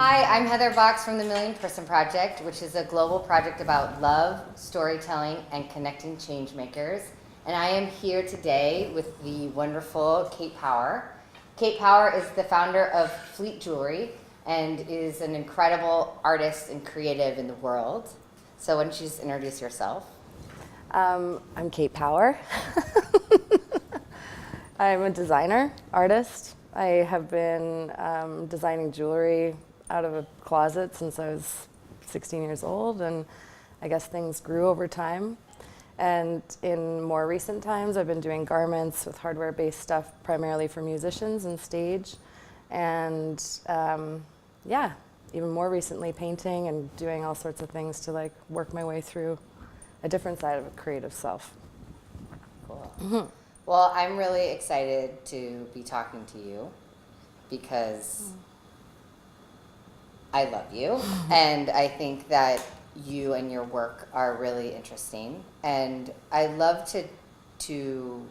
Hi, I'm Heather Box from the Million Person Project, which is a global project about love, storytelling, and connecting change makers. And I am here today with the wonderful Kate Power. Kate Power is the founder of Fleet Jewelry and is an incredible artist and creative in the world. So why don't you just introduce yourself? I'm Kate Power. I'm a designer, artist. I have been designing jewelry out of a closet since I was 16 years old, and I guess things grew over time. And in more recent times, I've been doing garments with hardware-based stuff, primarily for musicians and stage. And even more recently, painting and doing all sorts of things to like work my way through a different side of a creative self. Cool. Mm-hmm. Well, I'm really excited to be talking to you because I love you, and I think that you and your work are really interesting. And I'd love to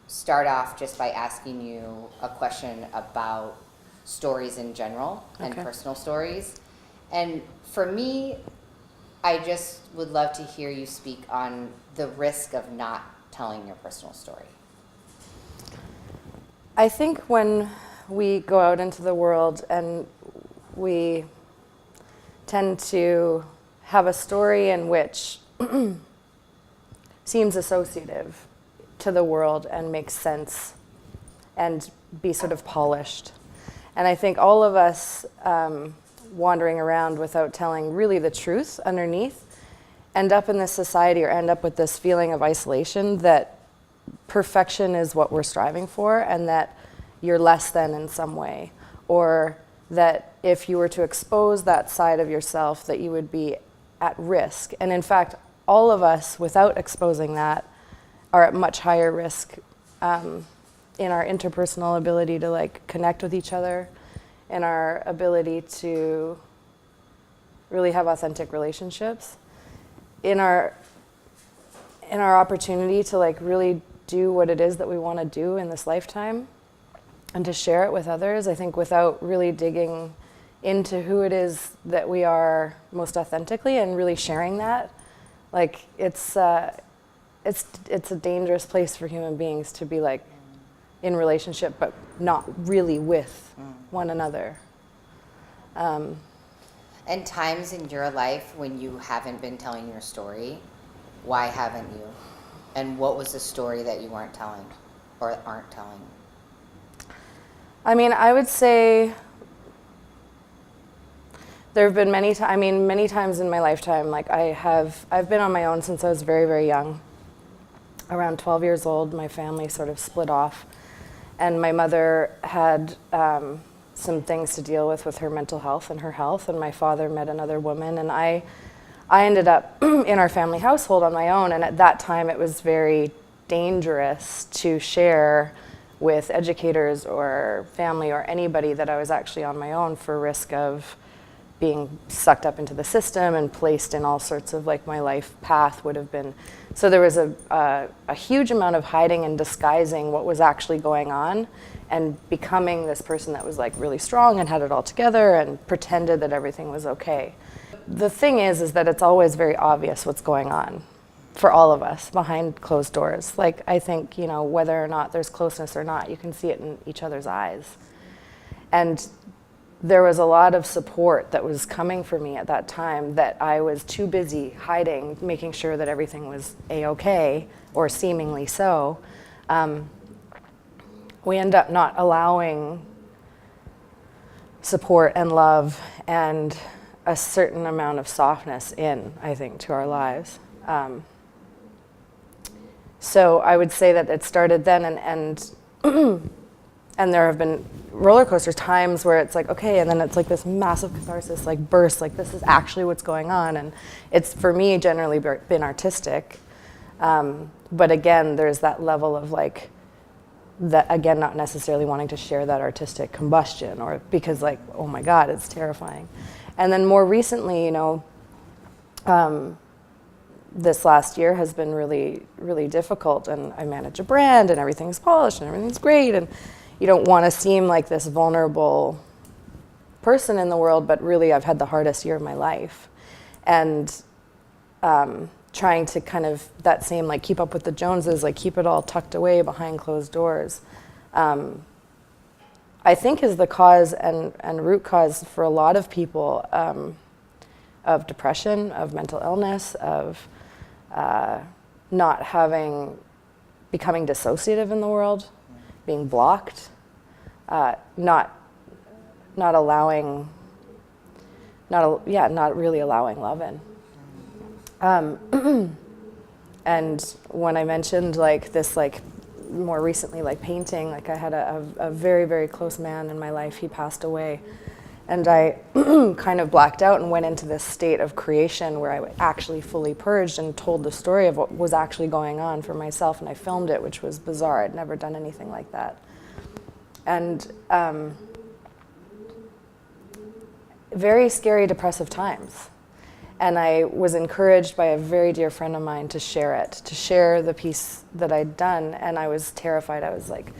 start off just by asking you a question about stories in general and personal stories. And for me, I just would love to hear you speak on the risk of not telling your personal story. I think when we go out into the world and we tend to have a story in which seems associative to the world and makes sense and be sort of polished. And I think all of us wandering around without telling really the truth underneath end up in this society or end up with this feeling of isolation that perfection is what we're striving for and that you're less than in some way, or that if you were to expose that side of yourself that you would be at risk. And in fact, all of us without exposing that are at much higher risk in our interpersonal ability to like connect with each other, in our ability to really have authentic relationships, in our opportunity to like really do what it is that we want to do in this lifetime and to share it with others. I think without really digging into who it is that we are most authentically and really sharing that, like it's a dangerous place for human beings to be like in relationship but not really with one another. And times in your life when you haven't been telling your story, why haven't you? And what was the story that you weren't telling or aren't telling? I mean, I would say there have been many times in my lifetime, like I've been on my own since I was very, very young. Around 12 years old, my family sort of split off, and my mother had some things to deal with her mental health and her health, and my father met another woman, and I ended up in our family household on my own, and at that time it was very dangerous to share with educators or family or anybody that I was actually on my own for risk of being sucked up into the system and placed in all sorts of like my life path would have been. So there was a huge amount of hiding and disguising what was actually going on and becoming this person that was like really strong and had it all together and pretended that everything was okay. The thing is that it's always very obvious what's going on for all of us behind closed doors. Like I think, whether or not there's closeness or not, you can see it in each other's eyes. And there was a lot of support that was coming for me at that time that I was too busy hiding, making sure that everything was A-okay, or seemingly so. We end up not allowing support and love and a certain amount of softness in, I think, to our lives. So I would say that it started then, and there have been roller coaster times where it's like, okay, and then it's like this massive catharsis, like burst, like this is actually what's going on. And it's, for me, generally been artistic. But again, there's that level of like, that again, not necessarily wanting to share that artistic combustion, or because like, oh my God, it's terrifying. And then more recently, this last year has been really, really difficult, and I manage a brand and everything's polished and everything's great, and you don't want to seem like this vulnerable person in the world, but really I've had the hardest year of my life. And trying to kind of, that same, like, keep up with the Joneses, like, keep it all tucked away behind closed doors, I think is the cause and root cause for a lot of people of depression, of mental illness, of not having, becoming dissociative in the world, being blocked, not allowing, not really allowing love in. And when I mentioned like this, like more recently, like painting, like I had a very, very close man in my life. He passed away, and I kind of blacked out and went into this state of creation where I actually fully purged and told the story of what was actually going on for myself, and I filmed it, which was bizarre. I'd never done anything like that. And very scary, depressive times. And I was encouraged by a very dear friend of mine to share the piece that I'd done, and I was terrified. I was like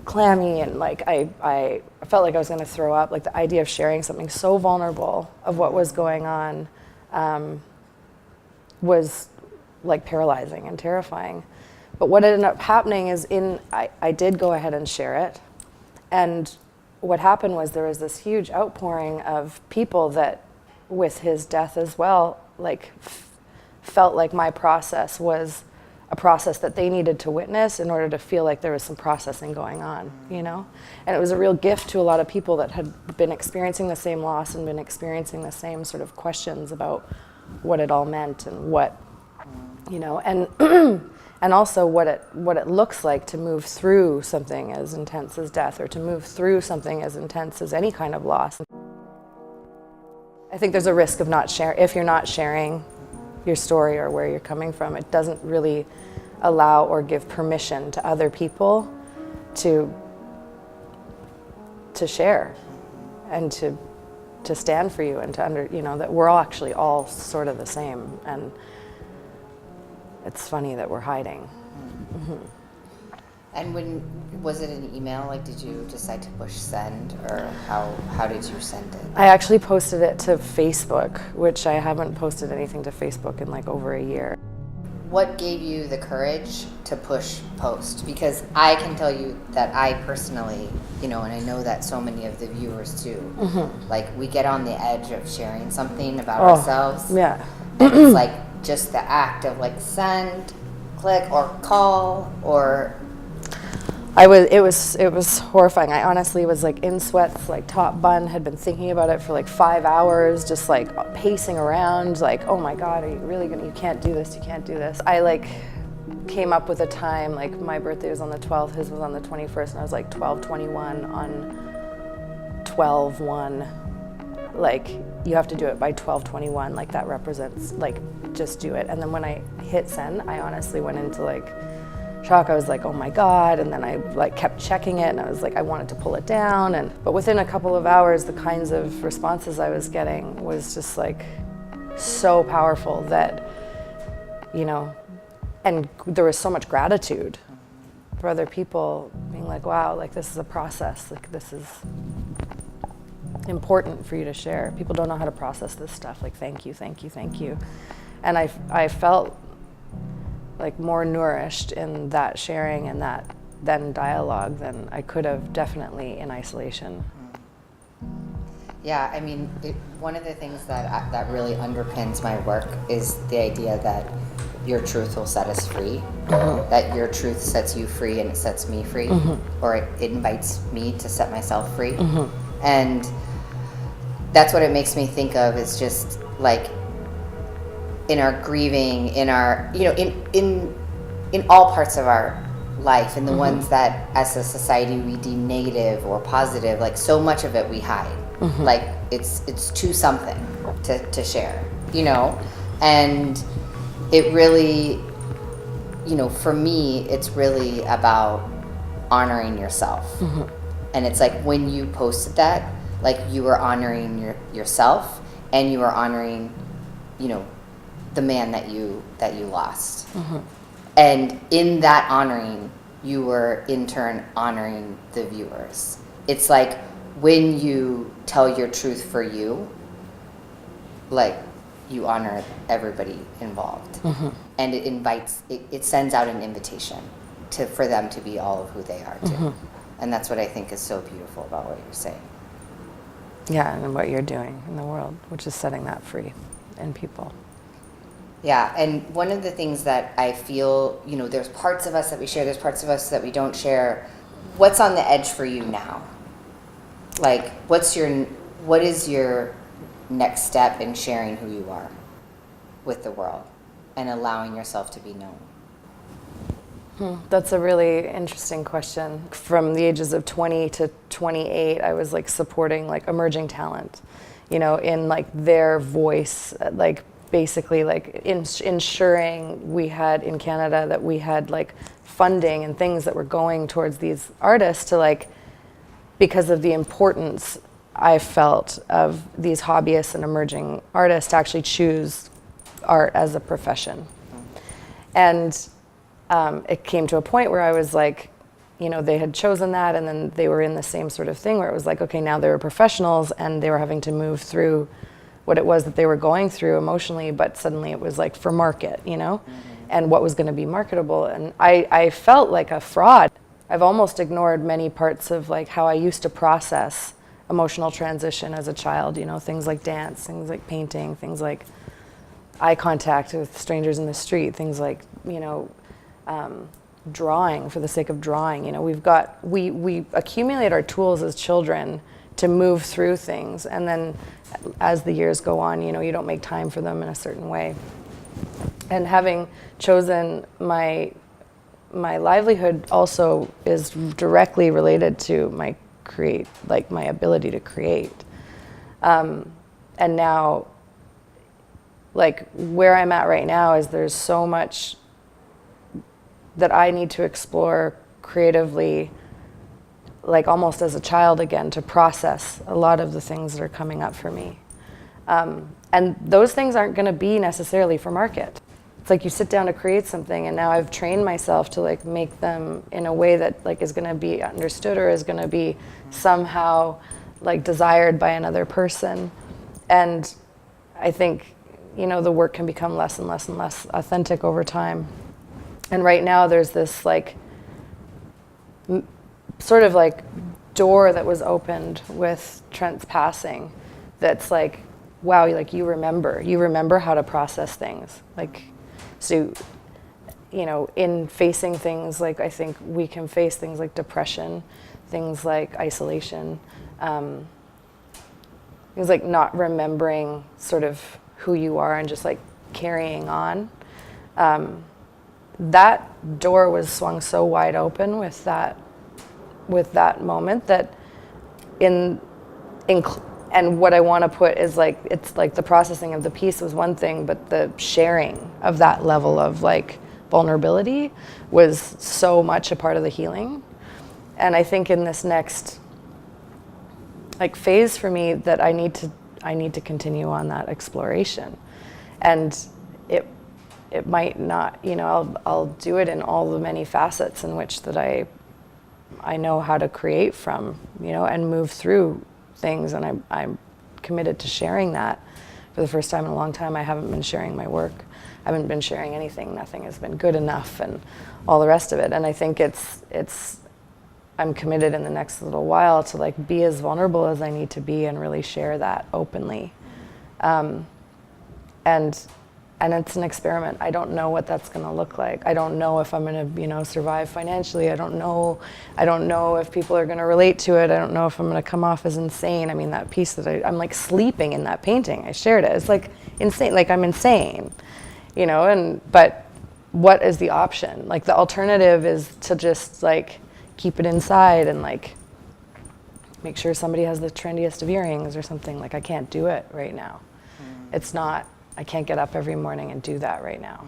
clammy, and like I felt like I was gonna throw up. Like the idea of sharing something so vulnerable of what was going on was like paralyzing and terrifying. But what ended up happening is I did go ahead and share it, and what happened was there was this huge outpouring of people that, with his death as well, like felt like my process was a process that they needed to witness in order to feel like there was some processing going on, you know? And it was a real gift to a lot of people that had been experiencing the same loss and been experiencing the same sort of questions about what it all meant and what, you know, and and also what it looks like to move through something as intense as death, or to move through something as intense as any kind of loss. I think there's a risk of not sharing. If you're not sharing your story or where you're coming from, it doesn't really allow or give permission to other people to share and to stand for you, and to you know, that we're all actually all sort of the same. And it's funny that we're hiding. Mm-hmm. And was it an email? Like, did you decide to push send, or how did you send it? I actually posted it to Facebook, which I haven't posted anything to Facebook in like over a year. What gave you the courage to push post? Because I can tell you that I personally, you know, and I know that so many of the viewers too, mm-hmm. like we get on the edge of sharing something about ourselves. Yeah. And it's like just the act of like send, click, or call, or it was horrifying. I honestly was like in sweats, like top bun, had been thinking about it for like 5 hours, just like pacing around, like, oh my God, are you really gonna, you can't do this, you can't do this. I like came up with a time, like my birthday was on the 12th, his was on the 21st, and I was like 12/21 on 12/1. Like, you have to do it by 12/21, like that represents, like, just do it. And then when I hit send, I honestly went into like shock. I was like, oh my God. And then I like kept checking it, and I was like, I wanted to pull it down. But within a couple of hours, the kinds of responses I was getting was just like so powerful that, you know, and there was so much gratitude for other people being like, wow, like this is a process, like this is important for you to share. People don't know how to process this stuff. Like, thank you, thank you, thank you. And I felt like more nourished in that sharing and that then dialogue than I could have definitely in isolation. Yeah, I mean, one of the things that really underpins my work is the idea that your truth will set us free, mm-hmm. that your truth sets you free and it sets me free, mm-hmm. or it invites me to set myself free. Mm-hmm. And that's what it makes me think of, is just like in our grieving, in our, you know, in all parts of our life, and the mm-hmm. ones that as a society we deem negative or positive, like so much of it we hide. Mm-hmm. Like it's too something to share, you know? And it really, you know, for me, it's really about honoring yourself. Mm-hmm. And it's like when you posted that, like you were honoring yourself, and you were honoring, you know, the man that you lost. Mm-hmm. And in that honoring, you were in turn honoring the viewers. It's like when you tell your truth for you, like, you honor everybody involved. And it invites, it sends out an invitation for them to be all of who they are too. And that's what I think is so beautiful about what you're saying. Yeah, and what you're doing in the world, which is setting that free in people. Yeah, and one of the things that I feel, you know, there's parts of us that we share, there's parts of us that we don't share. What's on the edge for you now? Like, what is your next step in sharing who you are with the world and allowing yourself to be known? That's a really interesting question. From the ages of 20 to 28, I was like supporting like emerging talent, you know, in like their voice, like basically like ensuring we had in Canada that we had like funding and things that were going towards these artists to like, because of the importance I felt of these hobbyists and emerging artists to actually choose art as a profession. And it came to a point where I was like, you know, they had chosen that, and then they were in the same sort of thing where it was like, okay, now they were professionals and they were having to move through what it was that they were going through emotionally, but suddenly it was like for market, you know, and what was going to be marketable. And I felt like a fraud. I've almost ignored many parts of like how I used to process emotional transition as a child, you know, things like dance, things like painting, things like eye contact with strangers in the street, things like, you know, drawing for the sake of drawing. You know, we accumulate our tools as children to move through things, and then as the years go on, you know, you don't make time for them in a certain way. And having chosen my livelihood also is directly related to my ability to create. And now, like where I'm at right now is there's so much that I need to explore creatively, like almost as a child again, to process a lot of the things that are coming up for me. And those things aren't going to be necessarily for market. It's like you sit down to create something, and now I've trained myself to like make them in a way that like is going to be understood or is going to be somehow like desired by another person. And I think, you know, the work can become less and less and less authentic over time. And right now there's this like sort of like door that was opened with Trent's passing that's like, wow, like you remember how to process things. Like, so, you know, in facing things like, I think we can face things like depression, things like isolation, things like not remembering sort of who you are and just like carrying on. That door was swung so wide open with that moment that and what I want to put is like, it's like the processing of the piece was one thing, but the sharing of that level of like vulnerability was so much a part of the healing. And I think in this next like phase for me that I need to continue on that exploration. And it might not, you know, I'll do it in all the many facets in which that I know how to create from, you know, and move through things. And I'm committed to sharing that. For the first time in a long time, I haven't been sharing my work. I haven't been sharing anything. Nothing has been good enough and all the rest of it. And I think I'm committed in the next little while to like be as vulnerable as I need to be and really share that openly. And it's an experiment. I don't know what that's going to look like. I don't know if I'm going to, you know, survive financially. I don't know if people are going to relate to it. I don't know if I'm going to come off as insane. I mean, that piece that I'm like sleeping in that painting. I shared it. It's like insane. Like I'm insane, you know. But what is the option? Like the alternative is to just like keep it inside and like make sure somebody has the trendiest of earrings or something. Like I can't do it right now. It's not. I can't get up every morning and do that right now.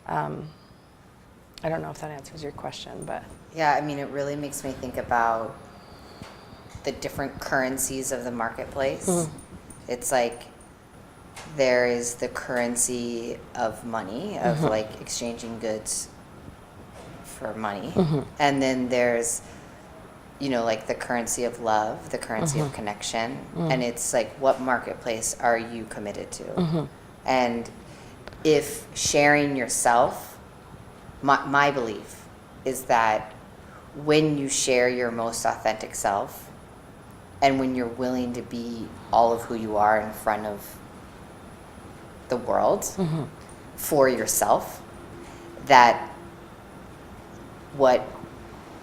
I don't know if that answers your question, but. Yeah, I mean, it really makes me think about the different currencies of the marketplace. It's like there is the currency of money, of like exchanging goods for money. And then there's you know, like the currency of love, the currency of connection, and it's like, what marketplace are you committed to? And if sharing yourself, my belief is that when you share your most authentic self, and when you're willing to be all of who you are in front of the world for yourself, that what,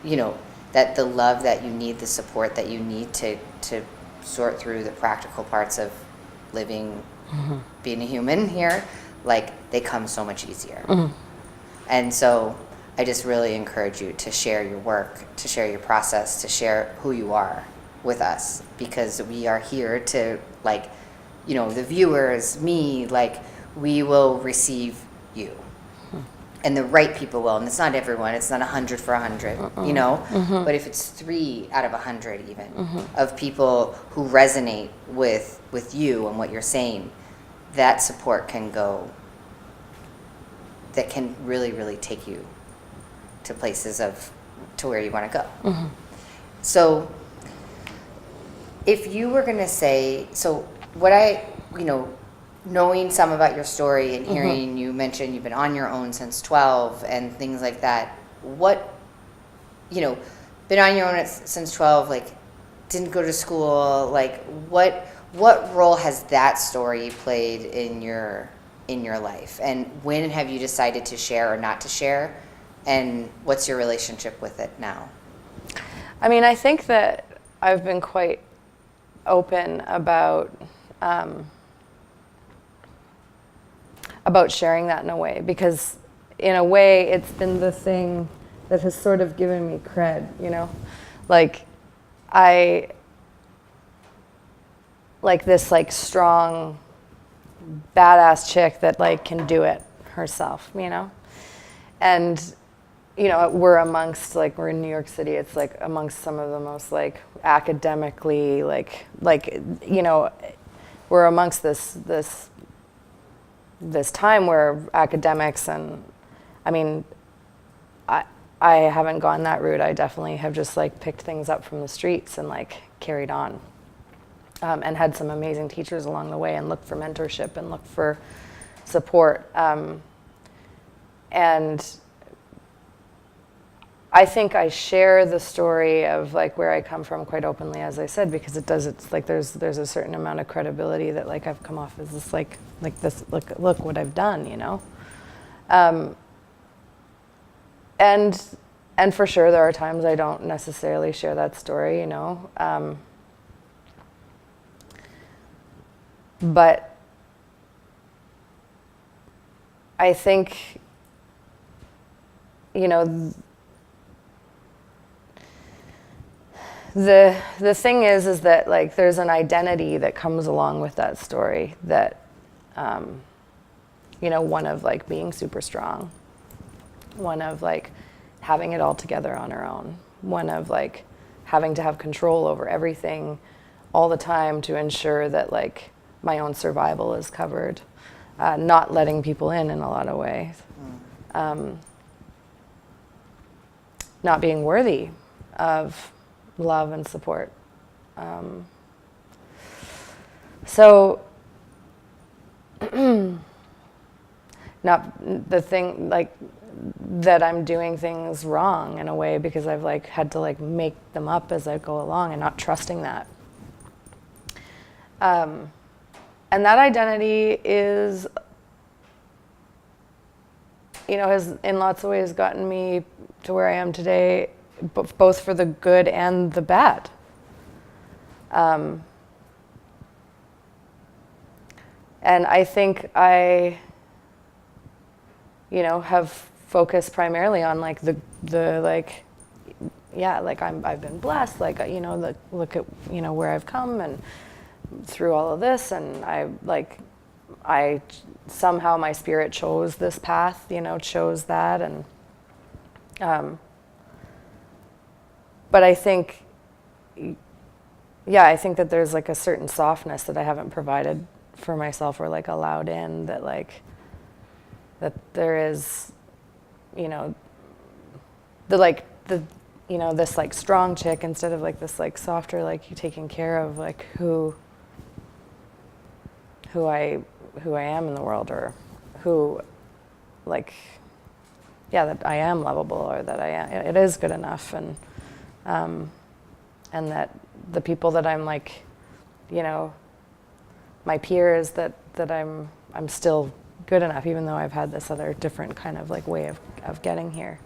you know, that the love that you need, the support that you need to sort through the practical parts of living, being a human here, like, they come so much easier. And so I just really encourage you to share your work, to share your process, to share who you are with us, because we are here to, like, you know, the viewers, me, like, we will receive you. And the right people will, and it's not everyone, it's not 100 for 100, you know? But if it's 3 out of 100 even, of people who resonate with you and what you're saying, that support can go, that can really, really take you to places to where you want to go. So if you were going to say, so what you know, knowing some about your story and hearing you mention you've been on your own since 12 and things like that, what, you know, been on your own since 12, like, didn't go to school, like, what role has that story played in your life? And when have you decided to share or not to share? And what's your relationship with it now? I mean, I think that I've been quite open about sharing that in a way, because in a way it's been the thing that has sort of given me cred, you know? Like, like this, like, strong, badass chick that, like, can do it herself, you know? And, you know, we're in New York City, it's like amongst some of the most, like, academically, like, you know, we're amongst this time where academics, and I mean, I haven't gone that route. I definitely have just, like, picked things up from the streets and, like, carried on, and had some amazing teachers along the way, and looked for mentorship and looked for support. And I think I share the story of, like, where I come from quite openly, as I said, because it's like there's a certain amount of credibility that, like, I've come off as this, like this, look what I've done, you know? And for sure there are times I don't necessarily share that story, you know? But I think, you know, the thing is that, like, there's an identity that comes along with that story that, you know, one of, like, being super strong, one of, like, having it all together on our own, one of, like, having to have control over everything all the time to ensure that, like, my own survival is covered, not letting people in a lot of ways, not being worthy of love and support. So not the thing, like, that I'm doing things wrong in a way because I've, like, had to, like, make them up as I go along, and not trusting that. And that identity is, you know, has in lots of ways gotten me to where I am today, both for the good and the bad. And I think I, you know, have focused primarily on, like, the like, yeah, like, I've been blessed, like, you know, look at, you know, where I've come and through all of this, and I somehow my spirit chose this path, you know, chose that, and but I think, yeah, I think that there's, like, a certain softness that I haven't provided for myself, or, like, allowed in, that, like, that there is, you know, the you know, this like strong chick instead of like this like softer, like you taking care of like who I am in the world, or who, like, yeah, that I am lovable, or that it is good enough, and that the people that I'm like, you know, my peers, that I'm still good enough, even though I've had this other different kind of like way of getting here.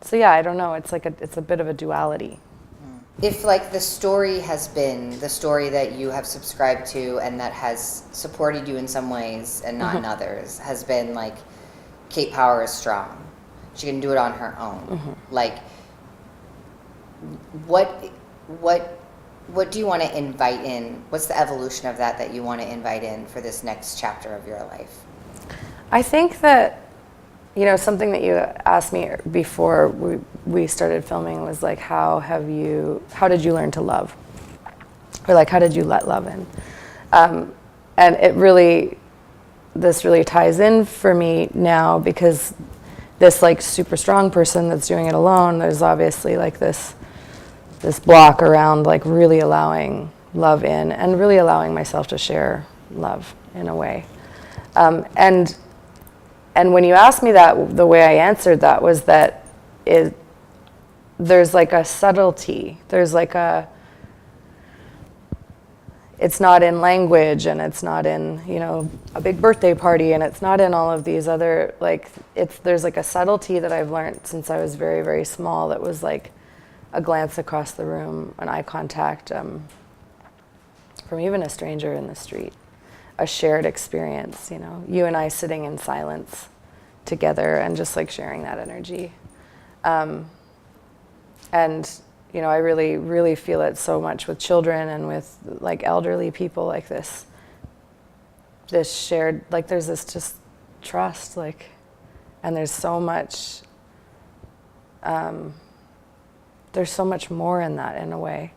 So yeah, I don't know. It's like it's a bit of a duality. If like the story has been the story that you have subscribed to and that has supported you in some ways and not in others, has been like Kate Power is strong. She can do it on her own. Like what do you want to invite in? What's the evolution of that you want to invite in for this next chapter of your life? I think that, you know, something that you asked me before we started filming was like, how did you learn to love? Or like, how did you let love in? And this really ties in for me now, because this like super strong person that's doing it alone, there's obviously like this block around like really allowing love in and really allowing myself to share love in a way. And when you asked me that, the way I answered that was that there's like a subtlety. There's like it's not in language, and it's not in, you know, a big birthday party, and it's not in all of these other, like, there's like a subtlety that I've learned since I was very, very small, that was like a glance across the room, an eye contact from even a stranger in the street. A shared experience, you know, you and I sitting in silence together and just like sharing that energy. And, you know, I really, really feel it so much with children and with like elderly people, like this shared, like there's this just trust, like, and there's so much more in that, in a way.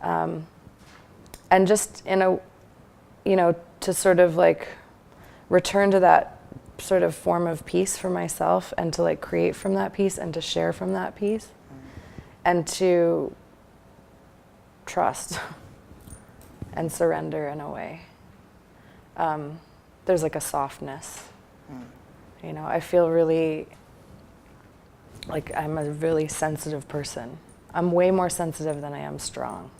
And just in a, you know, to sort of like return to that sort of form of peace for myself, and to like create from that peace and to share from that peace, and to trust and surrender in a way. There's like a softness. You know, I feel really like I'm a really sensitive person. I'm way more sensitive than I am strong.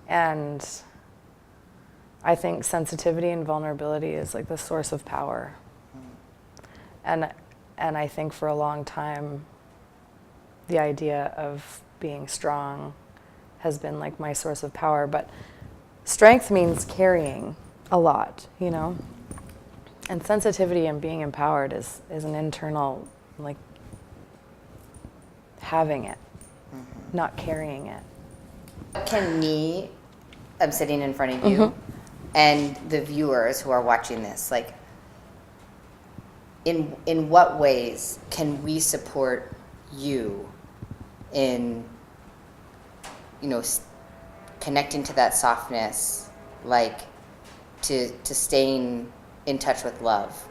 And I think sensitivity and vulnerability is like the source of power. And I think for a long time, the idea of being strong has been like my source of power. But strength means carrying a lot, you know? And sensitivity and being empowered is an internal, like, having it, not carrying it. Can I'm sitting in front of you, and the viewers who are watching this, like, in what ways can we support you in, you know, connecting to that softness, like, to staying in touch with love?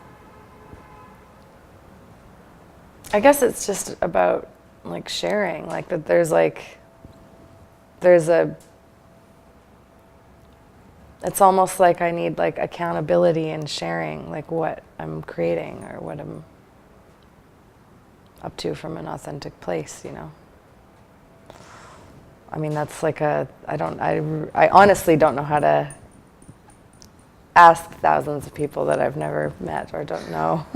I guess it's just about like sharing, like that it's almost like I need like accountability and sharing like what I'm creating or what I'm up to from an authentic place, you know. I mean, that's like I honestly don't know how to ask thousands of people that I've never met or don't know.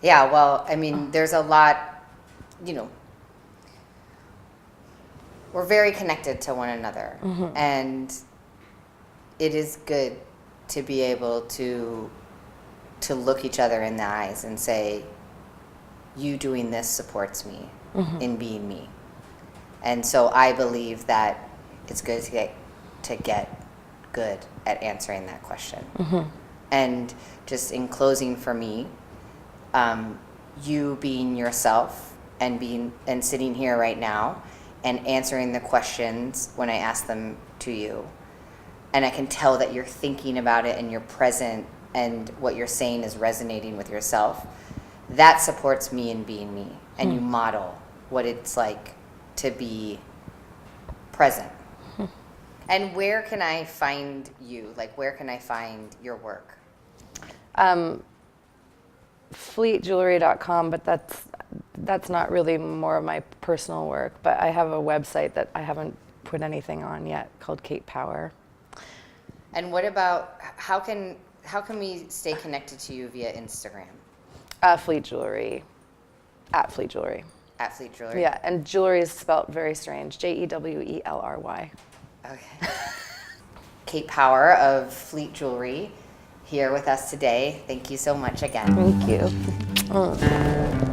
Yeah, well, I mean, there's a lot, you know, we're very connected to one another. And it is good to be able to look each other in the eyes and say, you doing this supports me in being me. And so I believe that it's good to get good at answering that question. And just in closing for me, you being yourself and sitting here right now and answering the questions when I ask them to you, and I can tell that you're thinking about it and you're present and what you're saying is resonating with yourself, that supports me in being me. And you model what it's like to be present. And where can I find you? Like, where can I find your work? Fleetjewelry.com, but that's not really more of my personal work. But I have a website that I haven't put anything on yet called Kate Power. And what about, how can we stay connected to you via Instagram? Fleet Jewelry, at Fleet Jewelry. At Fleet Jewelry? Yeah, and jewelry is spelled very strange, Jewelry. Okay. Kate Power of Fleet Jewelry here with us today. Thank you so much again. Thank you.